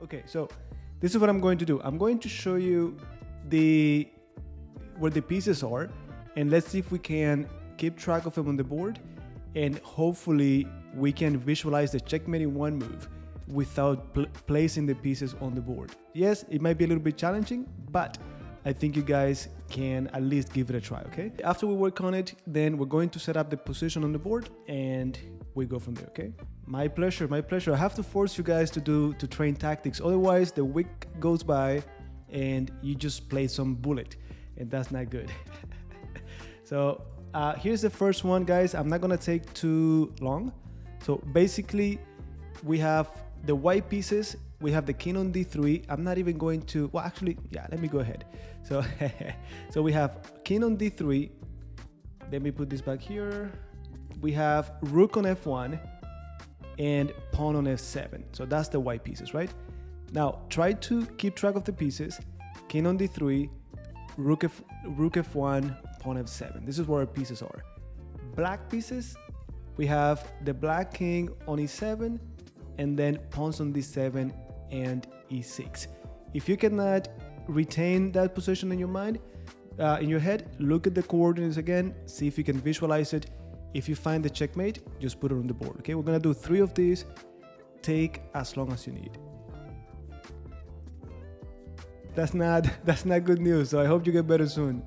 Okay, so this is what I'm going to do. I'm going to show you where the pieces are, and let's see if we can keep track of them on the board, and hopefully we can visualize the checkmate in one move without placing the pieces on the board. Yes, it might be a little bit challenging, but I think you guys can at least give it a try, okay? After we work on it, then we're going to set up the position on the board and we go from there, okay? My pleasure, my pleasure. I have to force you guys to train tactics. Otherwise, the week goes by and you just play some bullet, and that's not good. So here's the first one, guys. I'm not gonna take too long. So basically, we have the white pieces. We have the king on d3. I'm not even going to, well, actually, yeah, let me go ahead. So, so we have king on d3. Let me put this back here. We have rook on f1 and pawn on f7. So that's the white pieces, right? Now, try to keep track of the pieces. King on d3, rook f1, pawn f7. This is where our pieces are. Black pieces, we have the black king on e7, and then pawns on d7 and e6. If you cannot retain that position in your mind, in your head, look at the coordinates again, see if you can visualize it. If you find the checkmate, just put it on the board. Okay, we're gonna do 3 of these. Take as long as you need. That's not good news. So I hope you get better soon.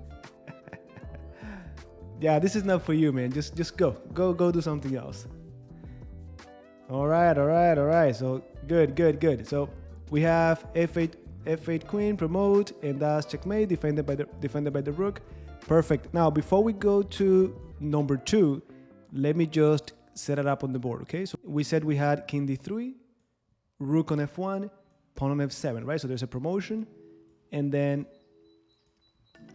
Yeah, this is not for you, man. Just go do something else. All right. So good. So we have f8 queen, promote, and that's checkmate, defended by the rook. Perfect. Now, before we go to number 2, let me just set it up on the board, okay? So we said we had king d3, rook on f1, pawn on f7, right? So there's a promotion, and then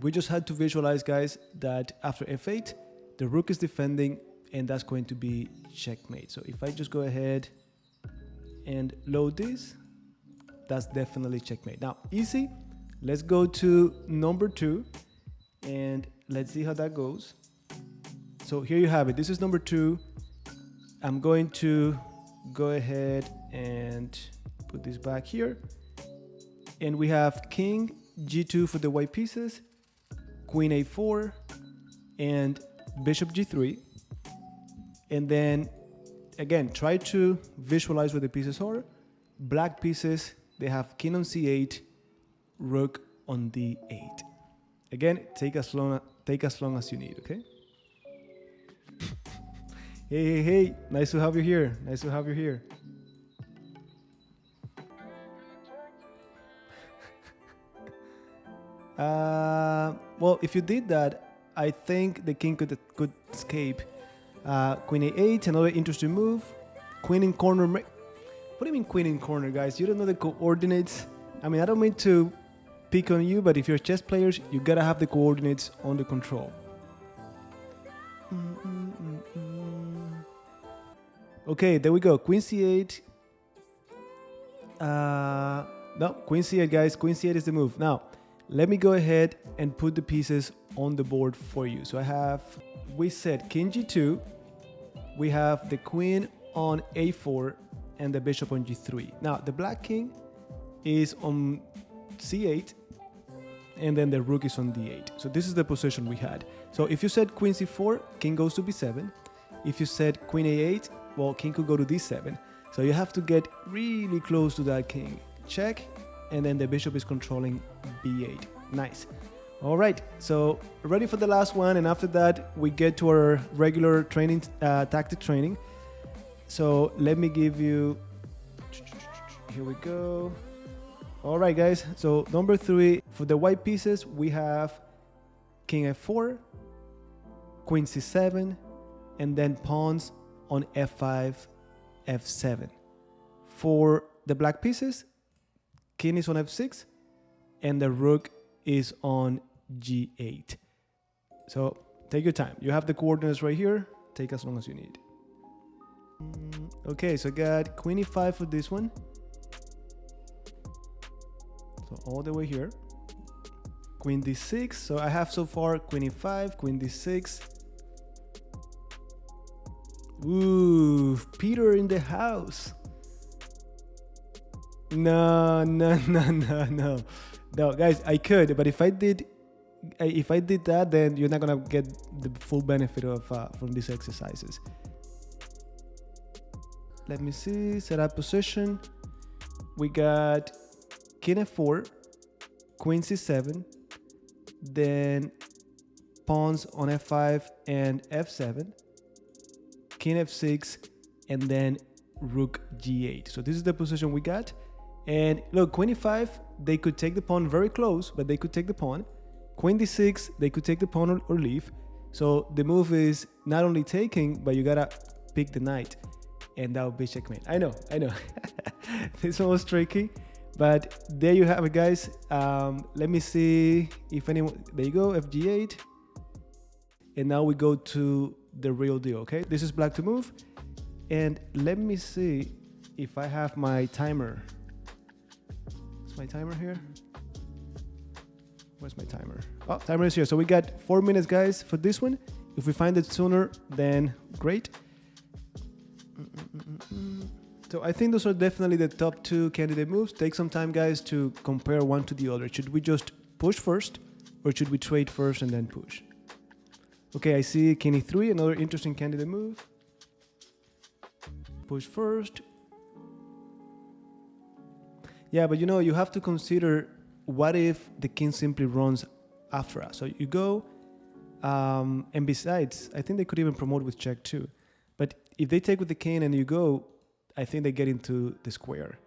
we just had to visualize, guys, that after f8, the rook is defending, and that's going to be checkmate. So if I just go ahead and load this, that's definitely checkmate. Now, easy. Let's go to number 2 and let's see how that goes. So here you have it. This is number 2. I'm going to go ahead and put this back here. And we have king g2 for the white pieces, queen a4, and bishop g3. And then again, try to visualize where the pieces are. Black pieces, they have king on c8, rook on d8. Again, take as long as you need, okay? Hey, nice to have you here. Well, if you did that, I think the king could escape. Queen a8, another interesting move. Queen in corner. What do you mean queen in corner, guys? You don't know the coordinates? I mean, I don't mean to pick on you, but if you're chess players, you gotta have the coordinates under control. Okay, there we go. Queen c8. No, queen c8, guys. Queen c8 is the move. Now, let me go ahead and put the pieces on the board for you. So we said king g2. We have the queen on a4 and the bishop on g3. Now, the black king is on c8, and then the rook is on d8. So this is the position we had. So if you said queen c4, king goes to b7. If you said queen a8, well, king could go to d7. So you have to get really close to that king. Check, and then the bishop is controlling b8. Nice. All right, so ready for the last one, and after that we get to our regular training, tactic training. So let me give you, here we go. All right, guys, so number 3, for the white pieces, we have king f4, queen c7, and then pawns on f5, f7. For the black pieces, king is on f6, and the rook is on g8. So take your time. You have the coordinates right here. Take as long as you need. Okay, so I got queen e5 for this one. So all the way here. Queen d6. So I have so far queen e5, queen d6. Ooh, Peter in the house. No, no, no, no, no. No, guys, I could, but if I did that, then you're not gonna get the full benefit of from these exercises. Let me see. Set up position. We got king f4, queen c7, then pawns on f5 and f7, king f6, and then rook g8. So this is the position we got. And look, queen e5, they could take the pawn very close, but they could take the pawn. Queen d6, they could take the pawn or leave. So the move is not only taking, but you gotta pick the knight, and that would be checkmate. I know. This one was tricky, but there you have it, guys. Let me see if anyone. There you go, fg8, and now we go to the real deal. Okay, this is black to move, and let me see if I have my timer. Is my timer here? Where's my timer? Oh, timer is here. So we got 4 minutes, guys, for this one. If we find it sooner, then great. So I think those are definitely the top 2 candidate moves. Take some time, guys, to compare one to the other. Should we just push first, or should we trade first and then push? Okay, I see king e3, another interesting candidate move. Push first. Yeah, but you have to consider, what if the king simply runs after us? So you go, and besides, I think they could even promote with check too. But if they take with the king and you go, I think they get into the square.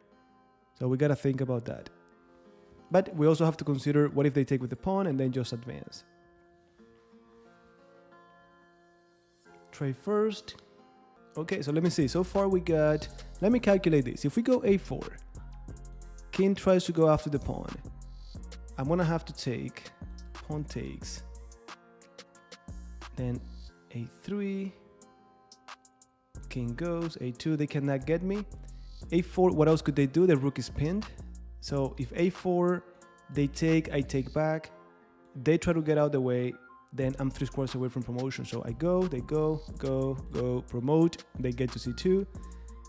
So we got to think about that. But we also have to consider, what if they take with the pawn and then just advance? Trade first. Okay, so let me see. So far we got, let me calculate this. If we go a4, king tries to go after the pawn. I'm gonna have to take, pawn takes, then a3, king goes, a2, they cannot get me. a4, what else could they do? The rook is pinned. So if a4, they take, I take back, they try to get out the way, then I'm 3 squares away from promotion. So I go, they go, promote, they get to c2,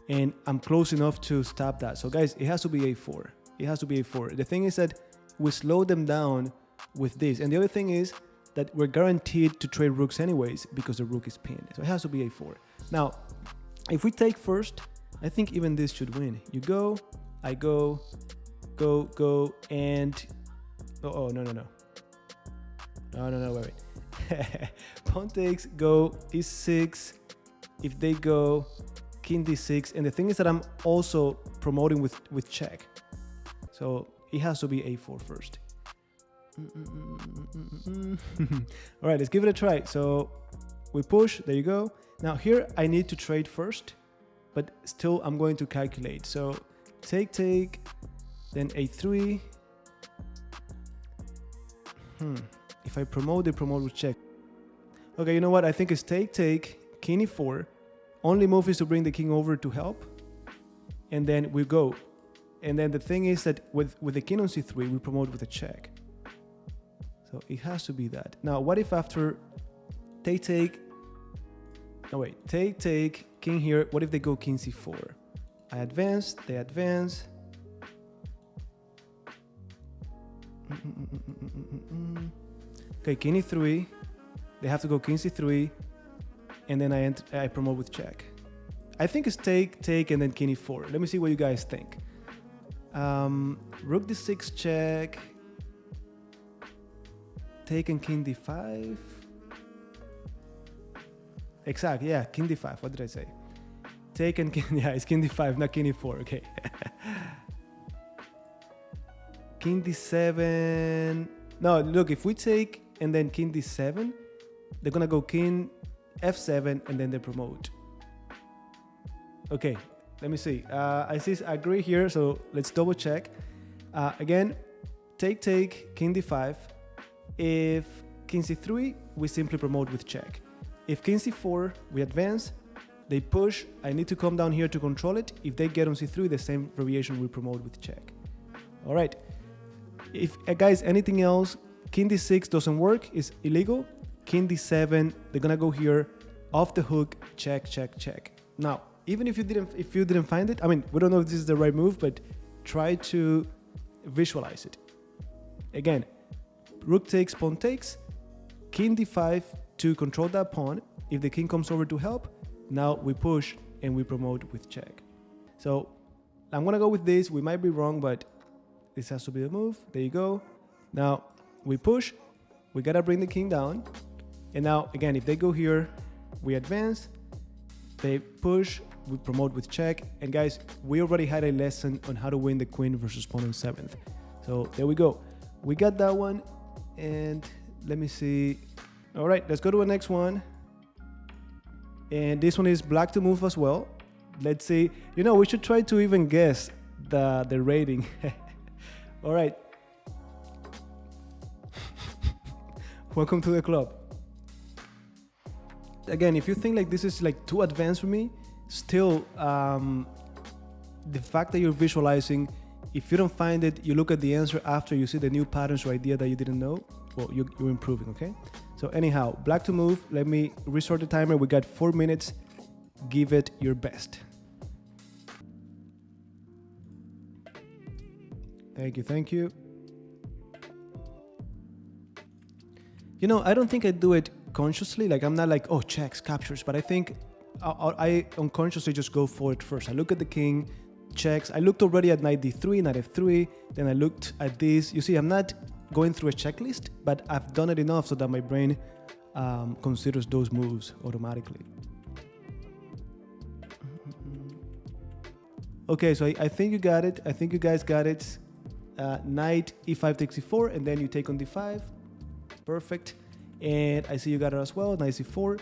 and I'm close enough to stop that. So guys, it has to be a4. It has to be a4. The thing is that we slow them down with this. And the other thing is that we're guaranteed to trade rooks anyways, because the rook is pinned. So it has to be a4. Now, if we take first, I think even this should win. You go, I go, and... Oh, no, wait. Pawn takes, go, e6. If they go, king d6. And the thing is that I'm also promoting with check. So it has to be a4 first. All right, let's give it a try. So we push, there you go. Now here I need to trade first, but still I'm going to calculate. So take, then a3. If I promote, they promote with check. Okay, you know what? I think it's take, king e4. Only move is to bring the king over to help. And then we go. And then the thing is that with the king on c3, we promote with a check. So it has to be that. Now, what if after take, oh wait, take, king here, what if they go king c4? I advance, they advance. Okay, king e3, they have to go king c3, and then I promote with check. I think it's take, and then king e4. Let me see what you guys think. Rook d6 check, take and king d5. Exactly, yeah, king d5. What did I say? Take and king, yeah, it's king d5, not king e4. Okay. King d7. No, look, if we take and then king d7, they're gonna go king f7 and then they promote. Okay, let me see. I agree here, so let's double check. Again, take, king d5. If king c3, we simply promote with check. If king c4, we advance, they push. I need to come down here to control it. If they get on c3, the same variation we promote with check. All right. If guys, anything else, king d6 doesn't work, it's illegal. King d7, they're gonna go here, off the hook, check. Now, even if you didn't find it, I mean, we don't know if this is the right move, but try to visualize it. Again, rook takes, pawn takes, king d5 to control that pawn. If the king comes over to help, now we push and we promote with check. So I'm gonna go with this. We might be wrong, but this has to be the move. There you go. Now we push, we gotta bring the king down. And now again, if they go here, we advance, they push, we promote with check. And guys, we already had a lesson on how to win the queen versus pawn on 7th. So there we go. We got that one. And let me see. All right, let's go to the next one. And this one is black to move as well. Let's see. You know, we should try to even guess the rating. All right. Welcome to the club. Again, if you think like this is like too advanced for me, still, the fact that you're visualizing, if you don't find it, you look at the answer after you see the new patterns or idea that you didn't know, well, you're improving, okay? So anyhow, black to move. Let me restart the timer. We got 4 minutes. Give it your best. Thank you, thank you. You know, I don't think I do it consciously. Like, I'm not like, oh, checks, captures, but I think I unconsciously just go for it first. I look at the king, checks. I looked already at knight d3, knight f3. Then I looked at this. You see, I'm not going through a checklist, but I've done it enough so that my brain considers those moves automatically. Okay, so I think you got it. I think you guys got it. Knight e5 takes e4, and then you take on d5. Perfect. And I see you got it as well. Knight c4.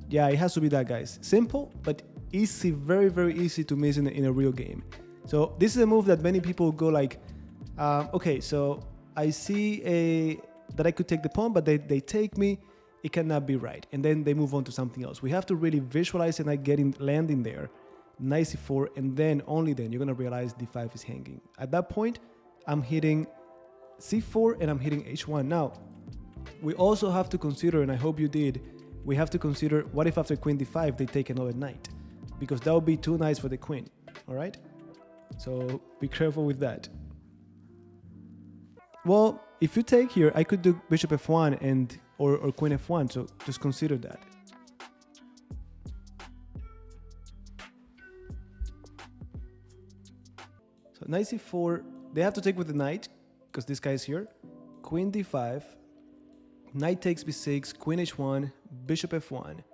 Yeah, it has to be that, guys. Simple, but easy, very, very easy to miss in a real game. So this is a move that many people go like, okay, so I see that I could take the pawn, but they take me. It cannot be right. And then they move on to something else. We have to really visualize it, like landing there. Knight c4, and then only then you're gonna realize d5 is hanging. At that point, I'm hitting c4 and I'm hitting h1. Now, we also have to consider, and I hope you did, we have to consider what if after queen d5 they take another knight, because that would be 2 knights for the queen. All right, so be careful with that. Well, if you take here, I could do bishop f1 and or queen f1, so just consider that. So knight c4, they have to take with the knight because this guy's here. Queen d5, knight takes b6, queen h1, bishop f1.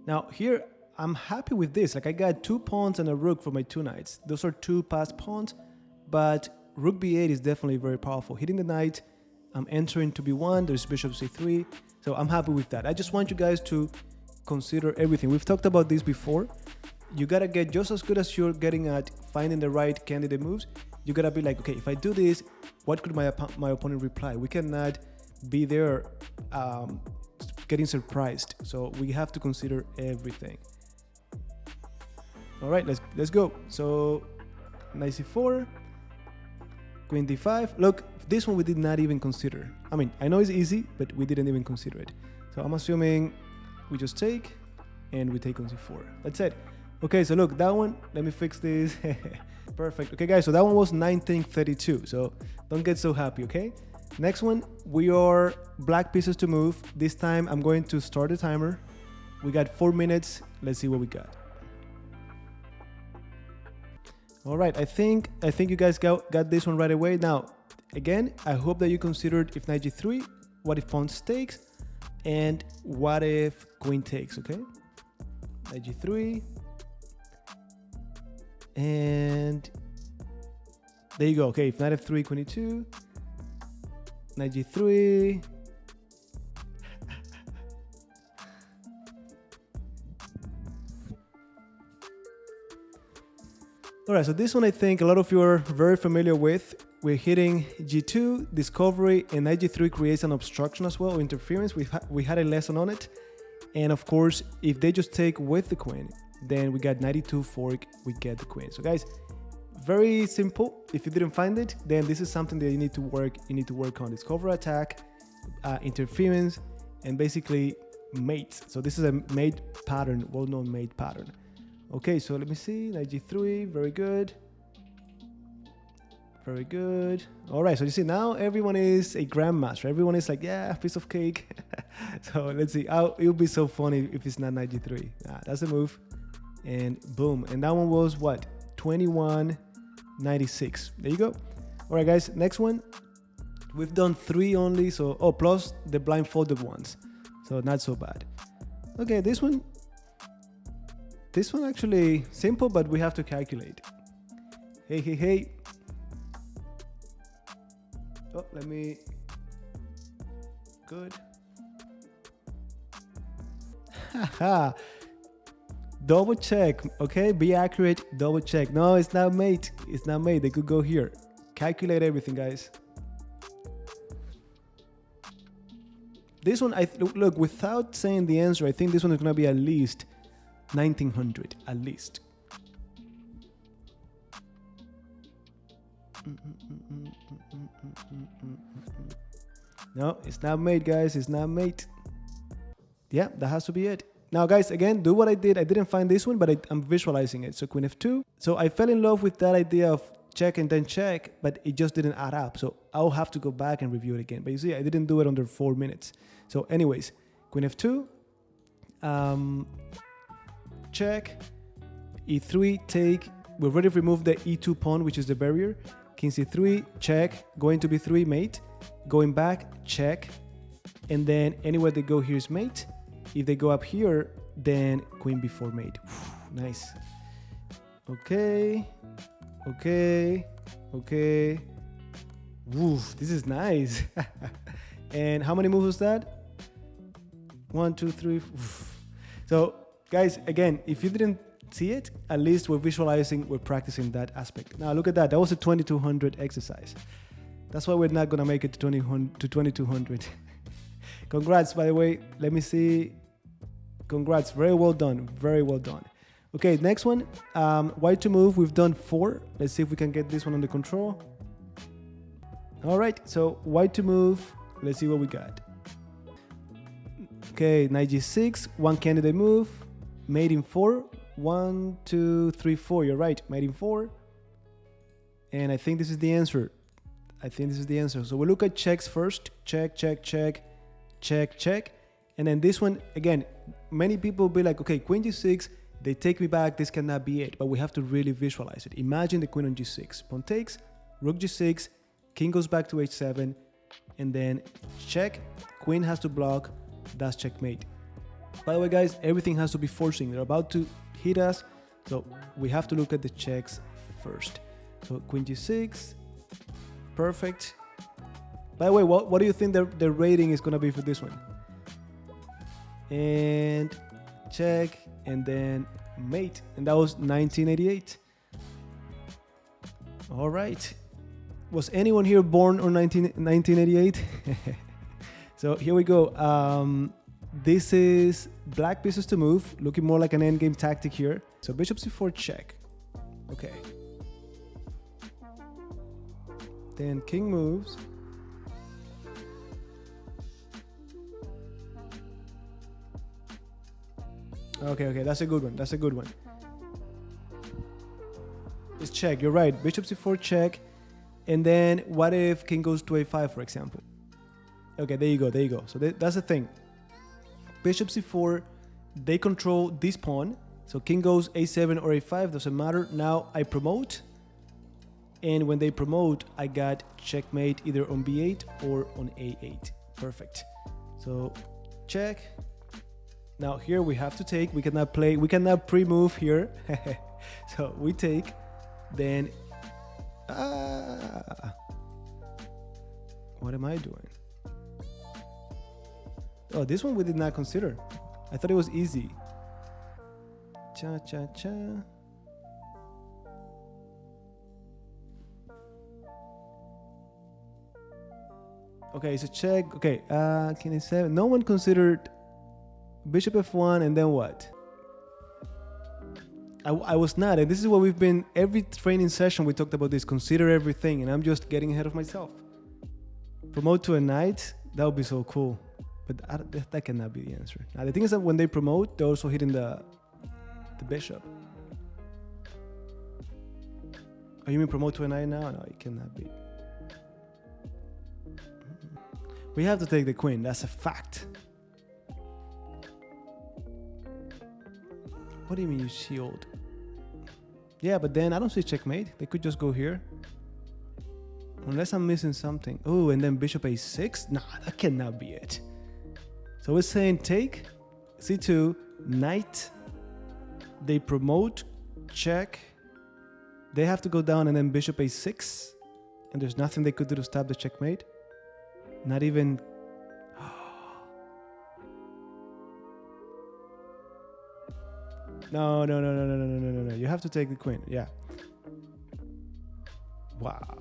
Now here, I'm happy with this. Like, I got 2 pawns and a rook for my 2 knights. Those are 2 passed pawns, but rook b8 is definitely very powerful. Hitting the knight, I'm entering to b1, there's bishop c3, so I'm happy with that. I just want you guys to consider everything. We've talked about this before. You gotta get just as good as you're getting at finding the right candidate moves. You gotta be like, okay, if I do this, what could my opponent reply? We cannot be there getting surprised. So we have to consider everything. All right, let's go. So knight c4, queen d5. Look, this one we did not even consider. I mean, I know it's easy, but we didn't even consider it. So I'm assuming we just take and we take on c4. That's it. Okay, so look, that one, let me fix this. Perfect. Okay, guys, so that one was 1932. So don't get so happy, okay? Next one, we are black pieces to move. This time I'm going to start the timer. We got 4 minutes. Let's see what we got. All right, I think you guys got this one right away. Now, again, I hope that you considered if knight g3, what if pawn takes, and what if queen takes, okay? Knight g3, and there you go. Okay, if knight f3, queen e2, knight g3, all right, so this one I think a lot of you are very familiar with. We're hitting g2, discovery, and knight g3 creates an obstruction as well, or interference. We had a lesson on it. And of course, if they just take with the queen, then we got knight e2 fork, we get the queen. So guys, very simple. If you didn't find it, then this is something that you need to work on. Discover, attack, interference, and basically mates. So this is a mate pattern, well-known mate pattern. Okay, so let me see. Knight g3, very good. Very good. All right, so you see now everyone is a grandmaster. Everyone is like, yeah, piece of cake. So let's see. It would be so funny if it's not knight g3. That's the move. And boom. And that one was what? 21.96. There you go. All right, guys. Next one. We've done 3 only. So, plus the blindfolded ones. So not so bad. Okay, this one actually simple, but we have to calculate. Hey. Oh, let me. Good. Haha. Double check, okay? Be accurate, double check. No, it's not mate. It's not mate. They could go here. Calculate everything, guys. This one, look, without saying the answer, I think this one is going to be at least 1900, at least. No, it's not mate, guys. It's not mate. Yeah, that has to be it. Now, guys, again, do what I did. I didn't find this one, but I'm visualizing it. So queen f2. So I fell in love with that idea of check and then check, but it just didn't add up. So I'll have to go back and review it again. But you see, I didn't do it under 4 minutes. So anyways, queen f2. Check. e3, take. We've already removed the e2 pawn, which is the barrier. King c3, check. Going to b3, mate. Going back, check. And then anywhere they go here is mate. If they go up here, then queen b4 mate. Nice. Okay. Woo, this is nice. And how many moves was that? 1, 2, 3. So, guys, again, if you didn't see it, at least we're visualizing, we're practicing that aspect. Now, look at that. That was a 2200 exercise. That's why we're not going to make it to 2200. Congrats, by the way. Let me see. Congrats. Very well done. Very well done. Okay, next one. White to move. We've done 4. Let's see if we can get this one under control. All right. So white to move. Let's see what we got. Okay, knight g6. One candidate move. Mate in 4. 1, 2, 3, 4. You're right. Mate in 4. And I think this is the answer. So we look at checks first. Check. And then this one, again, many people will be like, okay, queen g6, they take me back, this cannot be it. But we have to really visualize it. Imagine the queen on g6. Pawn takes, rook g6, king goes back to h7, and then check, queen has to block, that's checkmate. By the way, guys, everything has to be forcing. They're about to hit us, so we have to look at the checks first. So queen g6, perfect. By the way, what do you think the rating is going to be for this one? And check, and then mate. And that was 1988. All right. Was anyone here born on 1988? So here we go. This is black pieces to move, looking more like an endgame tactic here. So bishop c4 check. Okay. Then king moves. Okay, that's a good one. It's check, you're right. Bishop c4 check. And then what if king goes to a5, for example? Okay, there you go. So that's the thing. Bishop c4, they control this pawn. So king goes a7 or a5, doesn't matter. Now I promote. And when they promote, I got checkmate either on b8 or on a8. Perfect. So check. Now here we have to take. We cannot pre-move here. So we take. Then what am I doing? Oh, this one we did not consider. I thought it was easy. Cha. Okay, so check. Okay, king a7. No one considered bishop f1, and then what? I was not, and this is what we've been, every training session we talked about this, consider everything, and I'm just getting ahead of myself. Promote to a knight, that would be so cool, but that cannot be the answer. Now the thing is that when they promote, they're also hitting the bishop. Oh, you mean promote to a knight now? No, it cannot be. We have to take the queen. That's a fact. What do you mean you shield? Yeah, but then I don't see checkmate. They could just go here. Unless I'm missing something. Oh, and then bishop a6? Nah, that cannot be it. So we're saying take, c2, knight. They promote, check. They have to go down and then bishop a6. And there's nothing they could do to stop the checkmate. Not even... No. You have to take the queen. Yeah. Wow.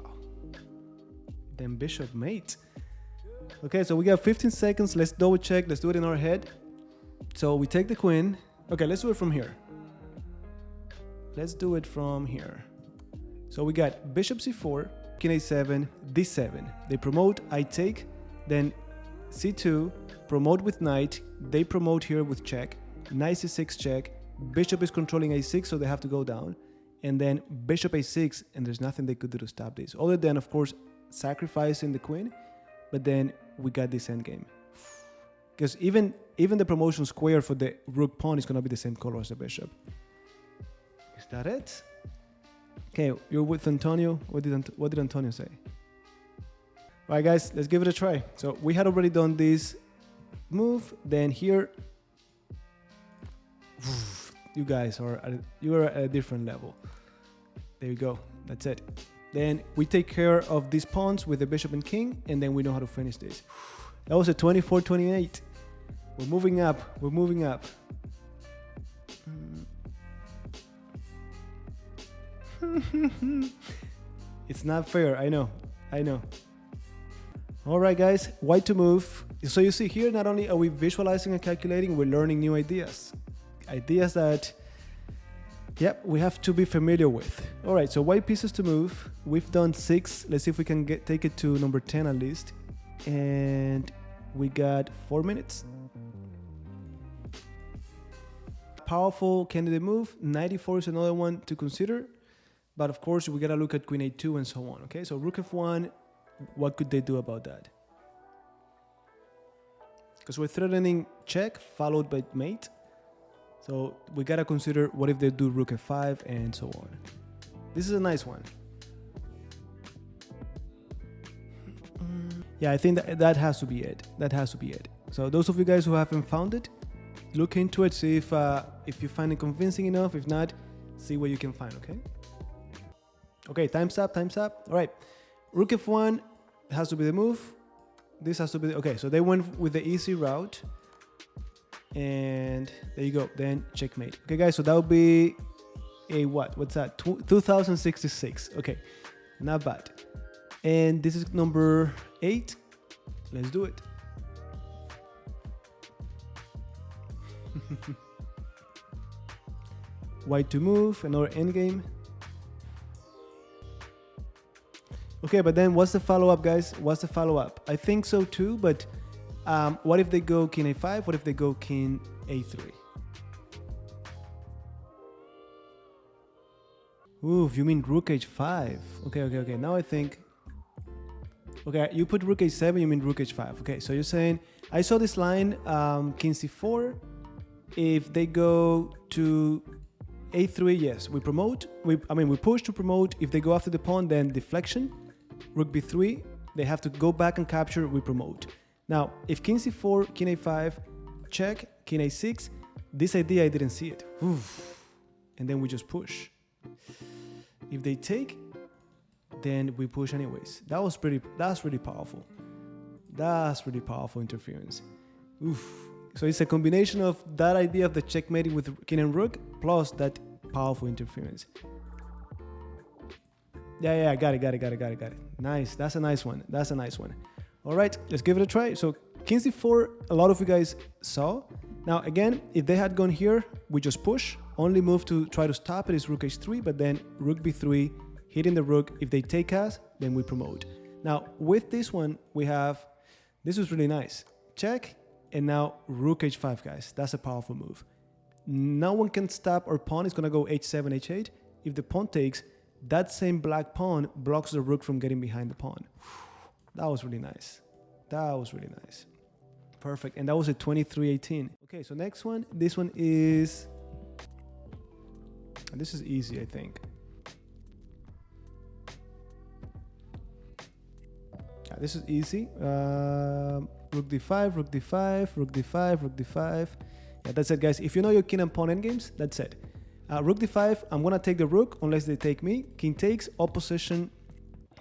Then bishop mate. Okay, so we got 15 seconds. Let's double check. Let's do it in our head. So we take the queen. Okay, let's do it from here. Let's do it from here. So we got bishop c4, king a7, d7. They promote, I take. Then c2, promote with knight. They promote here with check. Knight c6 check. Bishop is controlling a6, so they have to go down. And then bishop a6, and there's nothing they could do to stop this. Other than, of course, sacrificing the queen. But then we got this endgame. Because even the promotion square for the rook pawn is going to be the same color as the bishop. Is that it? Okay, you're with Antonio. What did Antonio say? All right, guys, let's give it a try. So we had already done this move. Then here, you guys are at a different level. There you go. That's it. Then we take care of these pawns with the bishop and king, and then we know how to finish this. That was a 24-28. We're moving up. We're moving up. It's not fair. I know. All right, guys. White to move. So you see here, not only are we visualizing and calculating, we're learning new ideas. Ideas that, yep, we have to be familiar with. All right, so white pieces to move. We've done 6. Let's see if we can take it to number 10 at least. And we got 4 minutes. Powerful candidate move. 94 is another one to consider. But of course, we got to look at queen a2 and so on. Okay, so rook f1, what could they do about that? Because we're threatening check followed by mate. So we got to consider what if they do rook f5 and so on. This is a nice one. Yeah, I think that has to be it. That has to be it. So those of you guys who haven't found it, look into it, see if you find it convincing enough. If not, see what you can find, okay? Okay, time's up. All right, rook f1 has to be the move. This has to be okay, so they went with the easy route. And there you go, then checkmate. Okay, guys, so that would be a what? What's that? 2066. Okay, not bad. And this is number 8. Let's do it. White to move, another endgame. Okay, but then what's the follow-up, guys? What's the follow-up? I think so too, but what if they go king a5? What if they go king a3? Ooh, you mean rook h5? Okay. Now I think... Okay, you put rook h7, you mean rook h5. Okay, so you're saying... I saw this line, king c4. If they go to a3, yes, we promote. We push to promote. If they go after the pawn, then deflection. Rook b3, they have to go back and capture, we promote. Now, if king c4, king a5, check, king a6, this idea I didn't see it. Oof. And then we just push. If they take, then we push anyways. That's really powerful. That's really powerful interference. Oof. So it's a combination of that idea of the checkmating with king and rook plus that powerful interference. Yeah, got it. Nice, that's a nice one. All right, let's give it a try. So king c4, a lot of you guys saw. Now again, if they had gone here, we just push. Only move to try to stop it is rook h3, but then rook b3, hitting the rook. If they take us, then we promote. Now with this one, we have, this was really nice. Check, and now rook h5, guys. That's a powerful move. No one can stop our pawn. It's gonna go h7, h8. If the pawn takes, that same black pawn blocks the rook from getting behind the pawn. That was really nice. That was really nice. Perfect. And that was a 23-18. Okay, so next one. This one is... This is easy, I think. Yeah, this is easy. Rook d5, rook d5, rook d5, rook d5. Yeah, that's it, guys. If you know your king and pawn endgames, that's it. Rook d5, I'm going to take the rook unless they take me. King takes, opposition.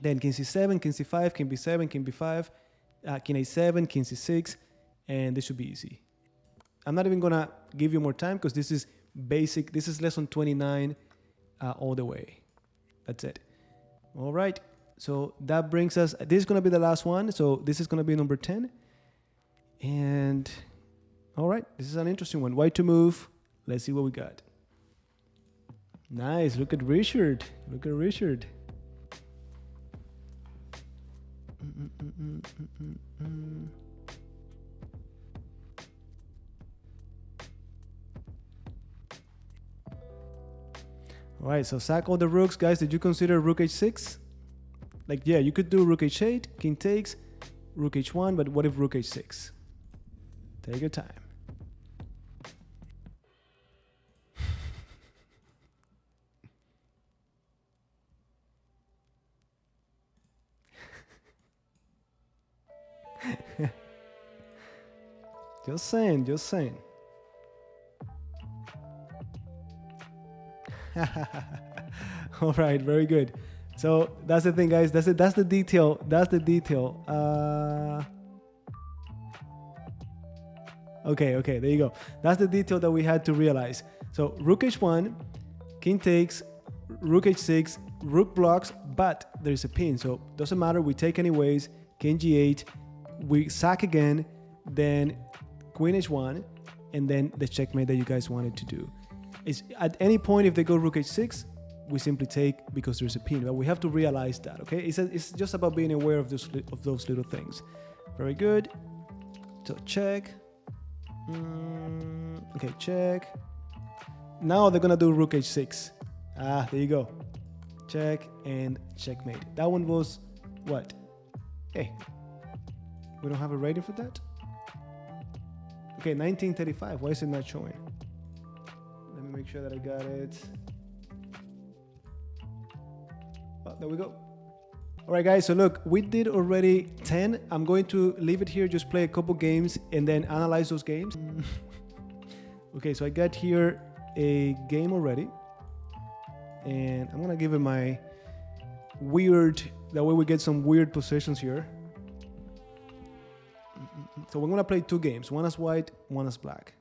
Then king c7, king c5, king b7, king b5, king a7, king c6. And this should be easy. I'm not even going to give you more time because this is basic. This is lesson 29 all the way. That's it. All right. So that brings us, this is going to be the last one. So this is going to be number 10. And all right, this is an interesting one. White to move. Let's see what we got. Nice. Look at Richard. Look at Richard. All right, so sack all the rooks. Guys, did you consider rook h6? Like, yeah, you could do rook h8, king takes, rook h1, but what if rook h6? Take your time. Just saying, just saying. All right, very good. So that's the thing, guys. That's it. That's the detail. That's the detail. Okay, there you go. That's the detail that we had to realize. So rook h1, king takes, rook h6, rook blocks, but there's a pin, so doesn't matter. We take anyways. King g8, we sack again, then queen h1, and then the checkmate that you guys wanted to do. Is at any point if they go rook h6, we simply take because there's a pin. But we have to realize that, okay? It's just about being aware of those little things. Very good. So check. Okay, check. Now they're gonna do rook h6. There you go. Check and checkmate. That one was what? Hey, we don't have a rating for that? Okay, 1935. Why is it not showing? Let me make sure that I got it. Oh, there we go. All right, guys. So look, we did already 10. I'm going to leave it here, just play a couple games and then analyze those games. Okay, so I got here a game already. And I'm going to give it my weird, that way we get some weird positions here. So we're going to play two games. One as white, one as black.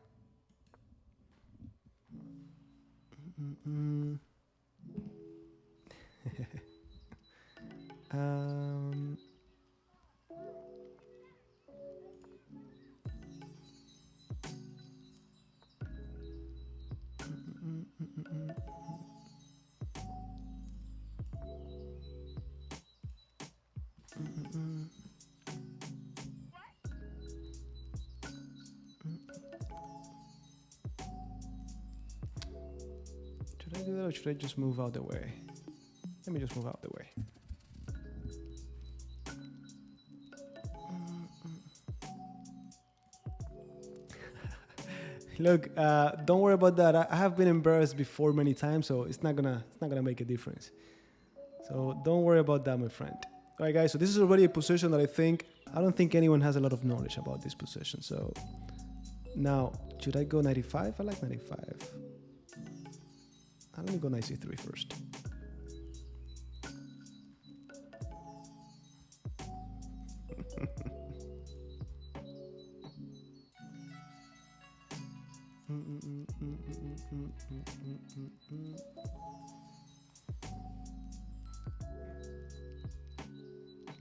Should I do that or should I just move out the way? Let me just move out the way. Look, don't worry about that. I have been embarrassed before many times, so it's not gonna make a difference. So don't worry about that, my friend. All right, guys. So this is already a position that I don't think anyone has a lot of knowledge about this position. So now, should I go 95? I like 95. Let me go knight c3 first.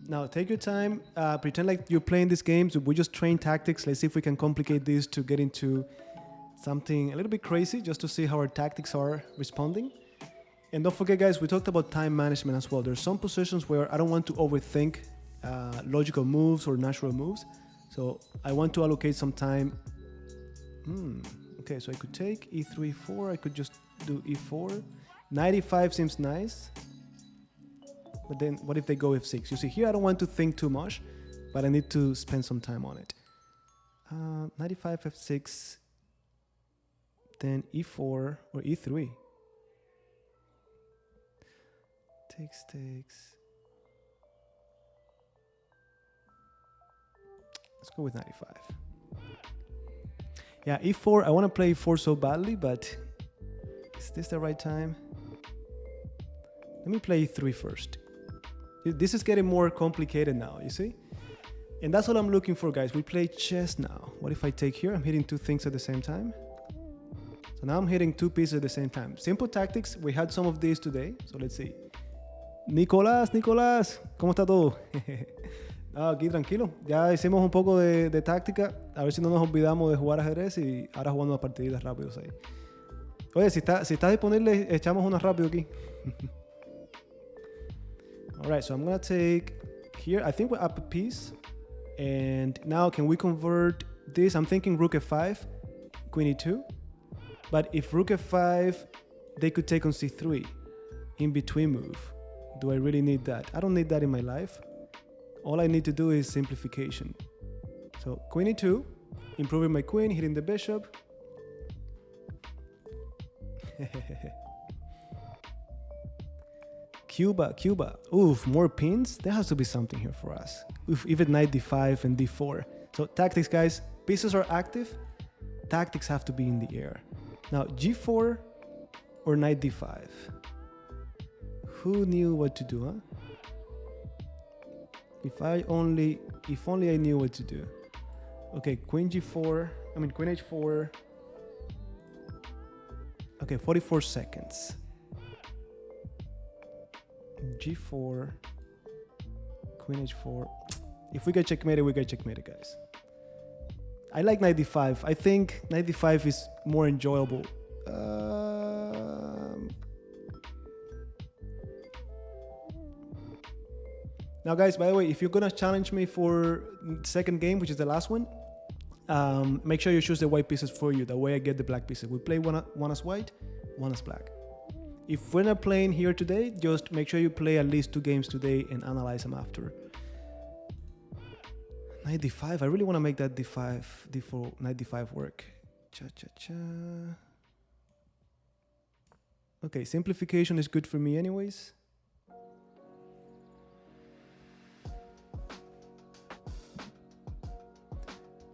Now take your time, pretend like you're playing these games. We just train tactics. Let's see if we can complicate this to get into something a little bit crazy, just to see how our tactics are responding. And don't forget, guys, we talked about time management as well. There's some positions where I don't want to overthink logical moves or natural moves. So I want to allocate some time. Okay, so I could take e3, 4. I could just do e4. 95 seems nice. But then what if they go f6? You see, here I don't want to think too much, but I need to spend some time on it. Knight e5, f6, then e4 or e3. Takes. Let's go with knight e5. Yeah, e4, I want to play e4 so badly, but is this the right time? Let me play e3 first. This is getting more complicated now, you see? And that's what I'm looking for, guys. We play chess now. What if I take here? I'm hitting two things at the same time. So now I'm hitting two pieces at the same time. Simple tactics. We had some of these today. So let's see. Nicolás, ¿cómo está todo? Aquí tranquilo. Ya hicimos un poco de táctica. A ver si no nos olvidamos de jugar ajedrez y ahora jugando unas partidas rápidos ahí. Oye, si está disponible, echamos unas rápido aquí. Alright, so I'm going to take here. I think we're up a piece. And now can we convert this? I'm thinking rook f5, queen e2. But if rook f5, they could take on c3. In between move. Do I really need that? I don't need that in my life. All I need to do is simplification. So queen e2, improving my queen, hitting the bishop. Cuba. Oof, more pins? There has to be something here for us. Oof, even knight d5 and d4. So tactics, guys. Pieces are active. Tactics have to be in the air. Now, g4 or knight d5? Who knew what to do, huh? If only I knew what to do. Okay, queen h4. Okay, 44 seconds. g4, queen h4. If we get checkmated, we get checkmated, guys. I like knight d5. I think knight d5 is more enjoyable. Now, guys, by the way, if you're gonna challenge me for second game, which is the last one, make sure you choose the white pieces for you. That way I get the black pieces. We play one as white, one as black. If we're not playing here today, just make sure you play at least 2 games today and analyze them after. Knight d5. I really want to make that d5, d4, knight d5 work. Okay, simplification is good for me anyways.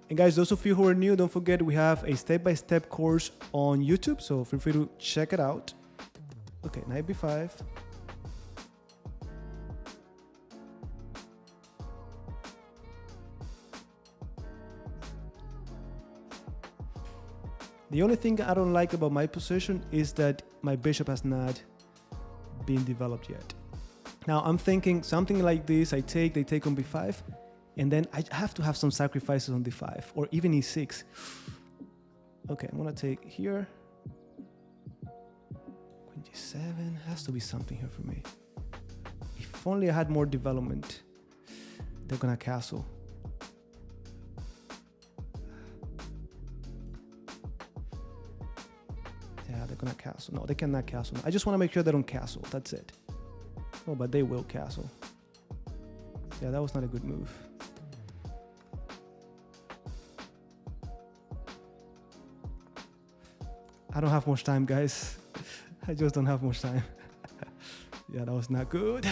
And guys, those of you who are new, don't forget we have a step-by-step course on YouTube, so feel free to check it out. Okay, knight b5. The only thing I don't like about my position is that my bishop has not been developed yet. Now I'm thinking something like this, they take on b5, and then I have to have some sacrifices on d5, or even e6. Okay, I'm gonna take here. Queen g7, has to be something here for me. If only I had more development. They're gonna castle. Yeah, they're gonna castle. No, they cannot castle. I just want to make sure they don't castle. That's it. Oh, but they will castle. Yeah, that was not a good move. I don't have much time, guys. I just don't have much time. Yeah, that was not good.